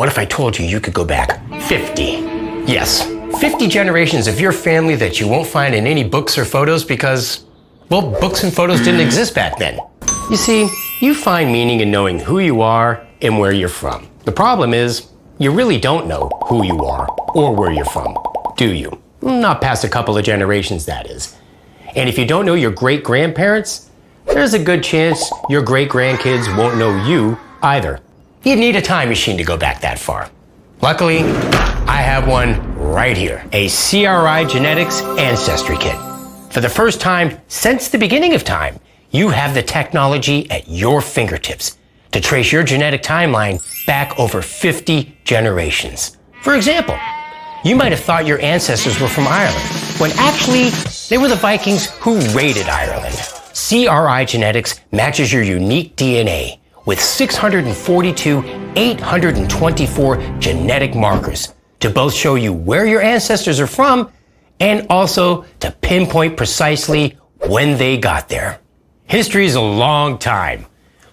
what if I told you could go back 50? Yes, 50 generations of your family that you won't find in any books or photos because, well, books and photos didn't exist back then. You see, you find meaning in knowing who you are and where you're from. The problem is, you really don't know who you are or where you're from, do you? Not past a couple of generations, that is. And if you don't know your great-grandparents, there's a good chance your great-grandkids won't know you either. You'd need a time machine to go back that far. Luckily, I have one right here, a CRI Genetics Ancestry Kit. For the first time since the beginning of time, you have the technology at your fingertips to trace your genetic timeline back over 50 generations. For example, you might have thought your ancestors were from Ireland, when actually they were the Vikings who raided Ireland. CRI Genetics matches your unique DNA with 642,824 genetic markers to both show you where your ancestors are from and also to pinpoint precisely when they got there. History is a long time,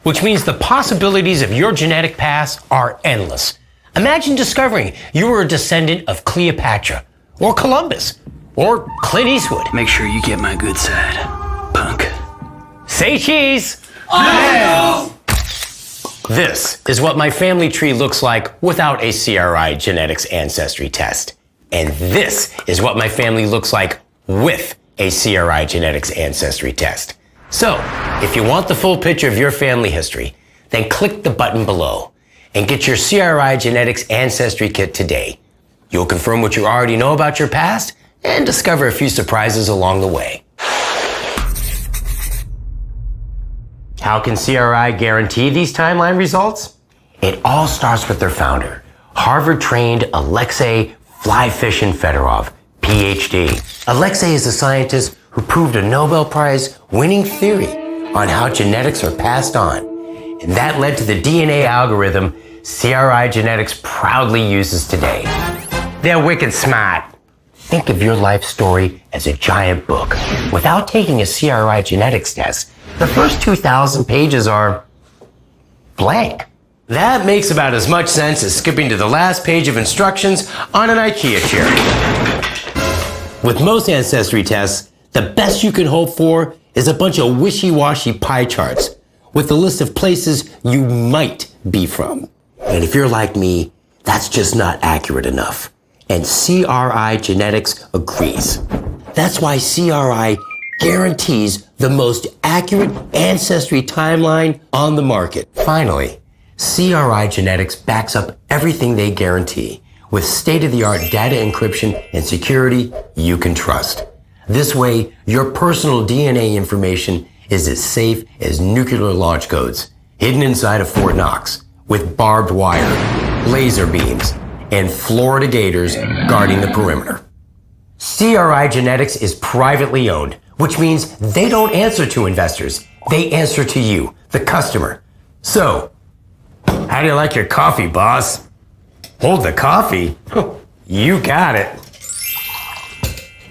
which means the possibilities of your genetic past are endless. Imagine discovering you were a descendant of Cleopatra, or Columbus, or Clint Eastwood. Make sure you get my good side, punk. Say cheese! Oh! This is what my family tree looks like without a CRI Genetics Ancestry test. And this is what my family looks like with a CRI Genetics Ancestry test. So, if you want the full picture of your family history, then click the button below and get your CRI Genetics Ancestry Kit today. You'll confirm what you already know about your past and discover a few surprises along the way. How can CRI guarantee these timeline results? It all starts with their founder, Harvard-trained Alexei Fly-Fishing Fedorov, PhD. Alexei is a scientist who proved a Nobel Prize-winning theory on how genetics are passed on. And that led to the DNA algorithm CRI Genetics proudly uses today. They're wicked smart. Think of your life story as a giant book. Without taking a CRI Genetics test, the first 2,000 pages are blank. That makes about as much sense as skipping to the last page of instructions on an IKEA chair. With most ancestry tests, the best you can hope for is a bunch of wishy-washy pie charts with a list of places you might be from. And if you're like me, that's just not accurate enough. And CRI Genetics agrees. That's why CRI guarantees the most accurate ancestry timeline on the market. Finally, CRI Genetics backs up everything they guarantee with state-of-the-art data encryption and security you can trust. This way, your personal DNA information is as safe as nuclear launch codes, hidden inside of Fort Knox, with barbed wire, laser beams, and Florida gators guarding the perimeter. CRI Genetics is privately owned, which means they don't answer to investors. They answer to you, the customer. So, how do you like your coffee, boss? Hold the coffee? You got it.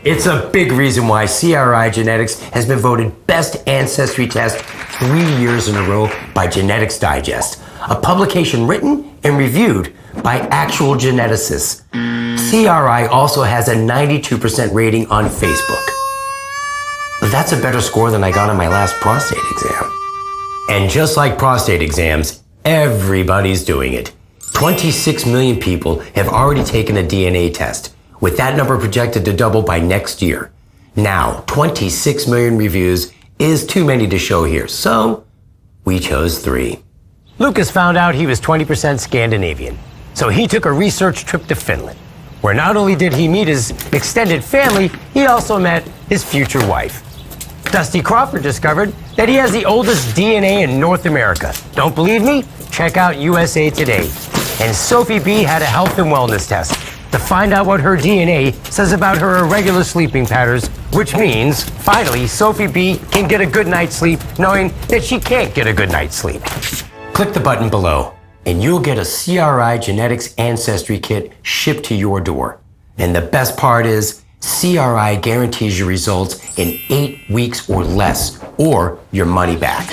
It's a big reason why CRI Genetics has been voted Best Ancestry Test 3 years in a row by Genetics Digest, a publication written and reviewed by actual geneticists. CRI also has a 92% rating on Facebook. That's a better score than I got on my last prostate exam. And just like prostate exams, everybody's doing it. 26 million people have already taken a DNA test, with that number projected to double by next year. Now, 26 million reviews is too many to show here, so we chose 3. Lucas found out he was 20% Scandinavian, so he took a research trip to Finland, where not only did he meet his extended family, he also met his future wife. Dusty Crawford discovered that he has the oldest DNA in North America. Don't believe me? Check out USA Today. And Sophie B had a health and wellness test to find out what her DNA says about her irregular sleeping patterns, which means, finally, Sophie B can get a good night's sleep knowing that she can't get a good night's sleep. Click the button below, and you'll get a CRI Genetics Ancestry Kit shipped to your door. And the best part is, CRI guarantees your results in 8 weeks or less, or your money back.